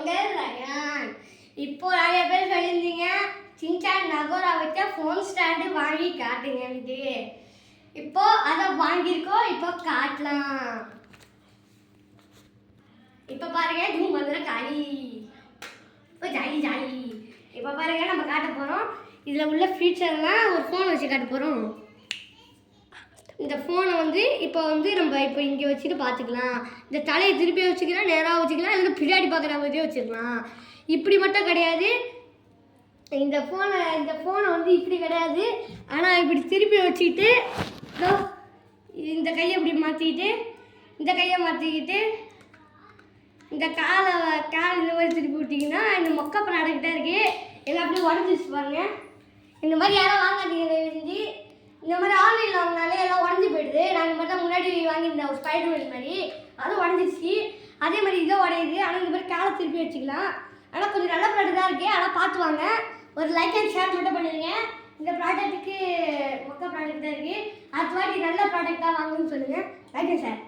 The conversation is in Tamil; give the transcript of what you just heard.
உங்கள் ரயான். இப்போ நிறைய பேர் சொல்லியிருந்தீங்க சின்சான் நகோரா வச்ச ஃபோன் ஸ்டாண்டு வாங்கி காட்டுங்கன்ட்டு. இப்போ அதை வாங்கியிருக்கோம், இப்போ காட்டலாம். இப்போ பாருங்க ஜூம் பண்ணுற காலி. இப்போ ஜாலி ஜாலி. இப்போ பாருங்க நம்ம காட்ட போகிறோம். இதில் உள்ள ஃபீச்சர்லாம் ஒரு ஃபோன் வச்சு காட்ட போகிறோம். இந்த ஃபோனை வந்து இப்போ நம்ம இப்போ இங்கே வச்சுட்டு பார்த்துக்கலாம். இந்த தலையை திருப்பி வச்சுக்கலாம், நேராக வச்சுக்கலாம், இல்லைன்னா பின்னாடி பார்க்குற மாதிரியே வச்சுக்கலாம். இப்படி மட்டும் கிடையாது. இந்த ஃபோனை வந்து இப்படி கிடையாது. ஆனால் இப்படி திருப்பி வச்சுக்கிட்டு இந்த கையை இப்படி மாற்றிக்கிட்டு, இந்த கையை மாற்றிக்கிட்டு, இந்த காலை இந்த மாதிரி திருப்பி விட்டிங்கன்னா இந்த மொக்க ப்ராடக்டாக இருக்குது. எல்லாம் அப்படியே உடஞ்சிச்சு பாருங்க. இந்த மாதிரி யாரும் வாங்காதீங்க இருந்து. இந்த மாதிரி ஆன்லைனில் வாங்கினாலே எல்லாம் உடஞ்சி போயிடுது. நான் இந்த மாதிரி தான் முன்னாடி வாங்கியிருந்தேன் ஒரு ஸ்பைடர்மேன் மாதிரி, அதுவும் உடஞ்சிச்சு. அதே மாதிரி இதை உடையுது. ஆனால் இந்த மாதிரி காலை திருப்பி வச்சுக்கலாம். ஆனால் கொஞ்சம் நல்ல ப்ராடக்ட் தான் இருக்குது. ஆனால் பார்த்து வாங்க. ஒரு லைக் அண்ட் ஷேர் மட்டும் பண்ணிடுங்க. இந்த ப்ராடக்ட்டுக்கு மொக்க ப்ராடக்ட் தான் இருக்குது. அடுத்த வாட்டி நல்ல ப்ராடக்டாக வாங்குன்னு சொல்லுங்கள். Like and share.